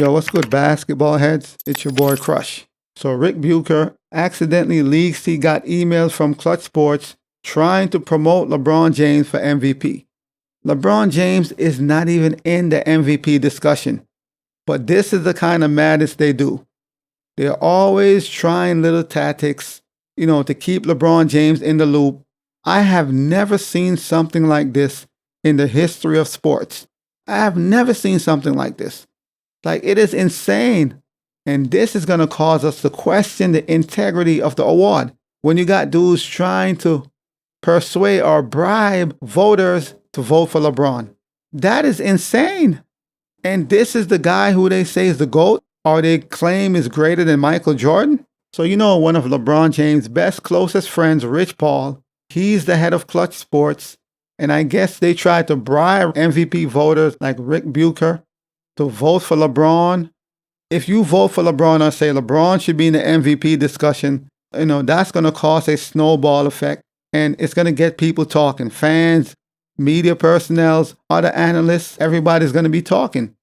Yo, what's good, basketball heads? It's your boy Crush. So Ric Bucher accidentally leaks he got emails from Klutch Sports trying to promote LeBron James for MVP. LeBron James is not even in the MVP discussion. But this is the kind of madness they do. They're always trying little tactics, to keep LeBron James in the loop. I have never seen something like this in the history of sports. I have never seen something like this. Like, it is insane. And this is going to cause us to question the integrity of the award. When you got dudes trying to persuade or bribe voters to vote for LeBron. That is insane. And this is the guy who they say is the GOAT, or they claim is greater than Michael Jordan. So one of LeBron James' best, closest friends, Rich Paul, he's the head of Klutch Sports. And I guess they tried to bribe MVP voters like Ric Bucher to vote for LeBron. If you vote for LeBron or say LeBron should be in the MVP discussion, that's going to cause a snowball effect. And it's going to get people talking. Fans, media personnel, other analysts, everybody's going to be talking.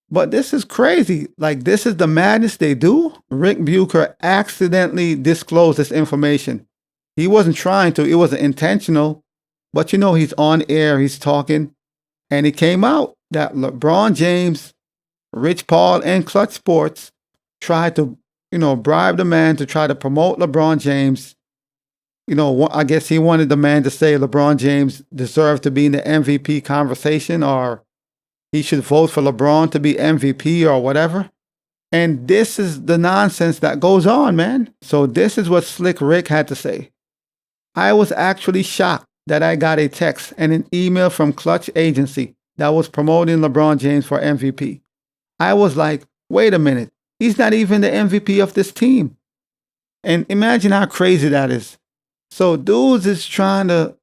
But this is crazy. Like, this is the madness they do. Ric Bucher accidentally disclosed this information. He wasn't trying to. It wasn't intentional. But he's on air. He's talking. And it came out that LeBron James, Rich Paul, and Klutch Sports tried to, bribe the man to try to promote LeBron James. I guess he wanted the man to say LeBron James deserved to be in the MVP conversation, or he should vote for LeBron to be MVP or whatever. And this is the nonsense that goes on, man. So this is what Slick Rick had to say. I was actually shocked that I got a text and an email from Klutch Agency that was promoting LeBron James for MVP. I was like, wait a minute. He's not even the MVP of this team. And imagine how crazy that is. So dudes is trying to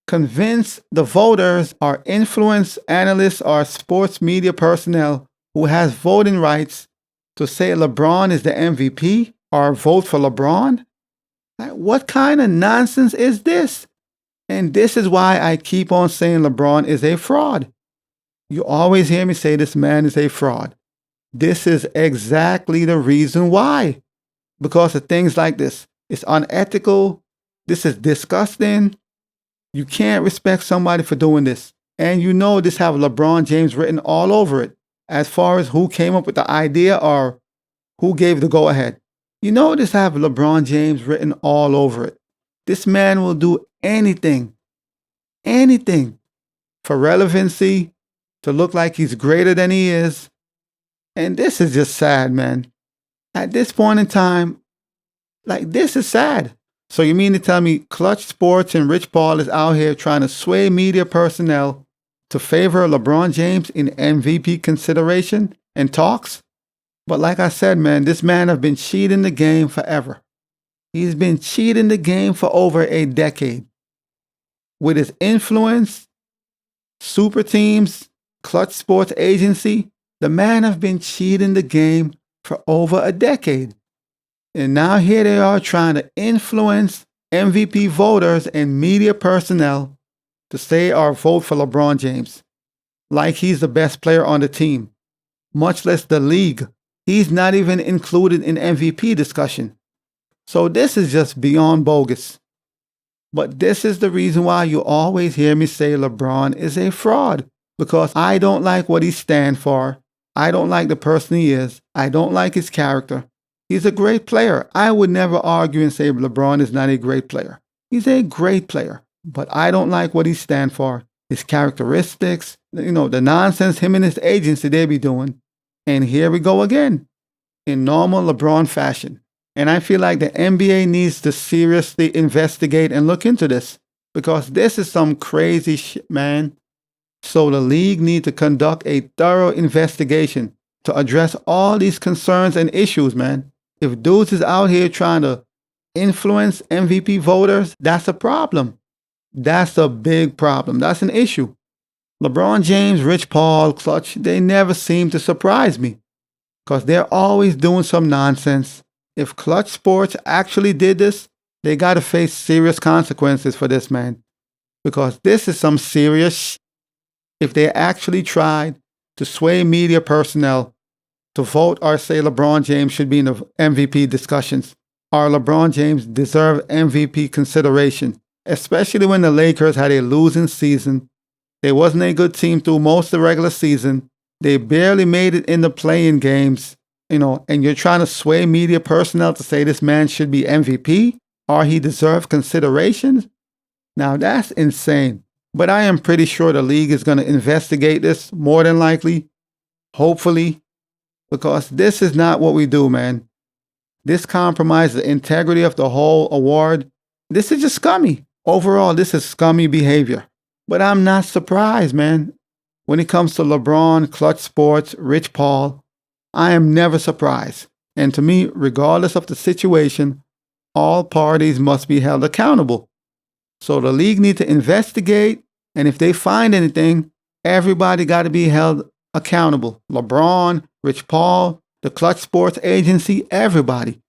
convince the voters or influence analysts or sports media personnel who has voting rights to say LeBron is the MVP or vote for LeBron. Like, what kind of nonsense is this? And this is why I keep on saying LeBron is a fraud. You always hear me say this man is a fraud. This is exactly the reason why. Because of things like this. It's unethical. This is disgusting. You can't respect somebody for doing this. And this have LeBron James written all over it, as far as who came up with the idea or who gave the go-ahead. This have LeBron James written all over it. This man will do anything for relevancy, to look like he's greater than he is. And this is just sad, man. At this point in time, this is sad. So you mean to tell me Klutch Sports and Rich Paul is out here trying to sway media personnel to favor LeBron James in MVP consideration and talks? But like I said, man, this man have been cheating the game forever. He's been cheating the game for over a decade. With his influence, super teams, Klutch Sports Agency, the man have been cheating the game for over a decade. And now here they are trying to influence MVP voters and media personnel to say or vote for LeBron James. Like he's the best player on the team, much less the league. He's not even included in MVP discussion. So this is just beyond bogus. But this is the reason why you always hear me say LeBron is a fraud. Because I don't like what he stands for. I don't like the person he is. I don't like his character. He's a great player. I would never argue and say LeBron is not a great player. He's a great player. But I don't like what he stands for. His characteristics, the nonsense him and his agency they be doing. And here we go again, in normal LeBron fashion. And I feel like the NBA needs to seriously investigate and look into this. Because this is some crazy shit, man. So the league needs to conduct a thorough investigation to address all these concerns and issues, man. If dudes is out here trying to influence MVP voters, that's a problem. That's a big problem. That's an issue. LeBron James, Rich Paul, Klutch, they never seem to surprise me because they're always doing some nonsense. If Klutch Sports actually did this, they got to face serious consequences for this, man. Because this is some serious if they actually tried to sway media personnel to vote or say LeBron James should be in the MVP discussions or LeBron James deserve MVP consideration, especially when the Lakers had a losing season. They wasn't a good team through most of the regular season. They barely made it in the play-in games, and you're trying to sway media personnel to say this man should be MVP or he deserves consideration. Now that's insane. But I am pretty sure the league is going to investigate this more than likely, hopefully, because this is not what we do, man. This compromises the integrity of the whole award. This is just scummy. Overall, this is scummy behavior. But I'm not surprised, man. When it comes to LeBron, Klutch Sports, Rich Paul, I am never surprised. And to me, regardless of the situation, all parties must be held accountable. So the league needs to investigate, and if they find anything, everybody got to be held accountable. LeBron, Rich Paul, the Klutch Sports Agency, everybody.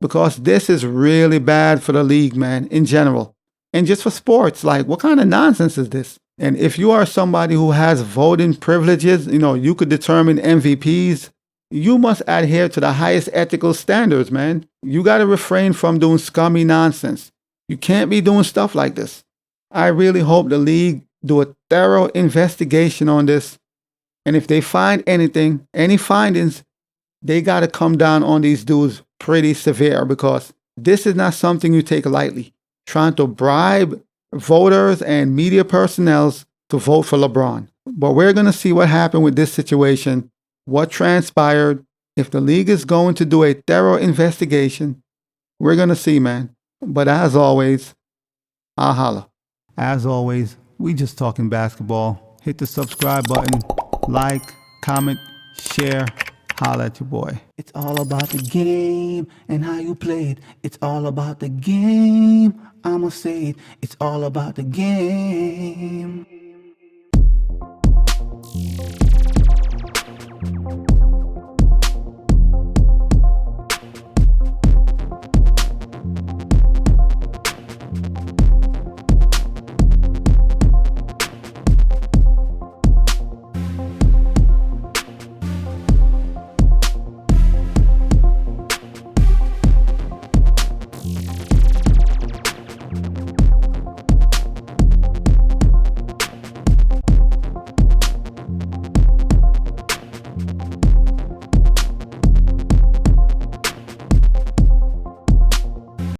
Because this is really bad for the league, man, in general. And just for sports, like, what kind of nonsense is this? And if you are somebody who has voting privileges, you could determine MVPs, you must adhere to the highest ethical standards, man. You got to refrain from doing scummy nonsense. You can't be doing stuff like this. I really hope the league do a thorough investigation on this. And if they find anything, any findings, they got to come down on these dudes pretty severe, because this is not something you take lightly. Trying to bribe voters and media personnel to vote for LeBron. But we're going to see what happened with this situation, what transpired. If the league is going to do a thorough investigation, we're going to see, man. But as always, I'll holla. As always, we just talking basketball. Hit the subscribe button, like, comment, share. Holla at your boy. It's all about the game and how you play it. It's all about the game. I'ma say it. It's all about the game.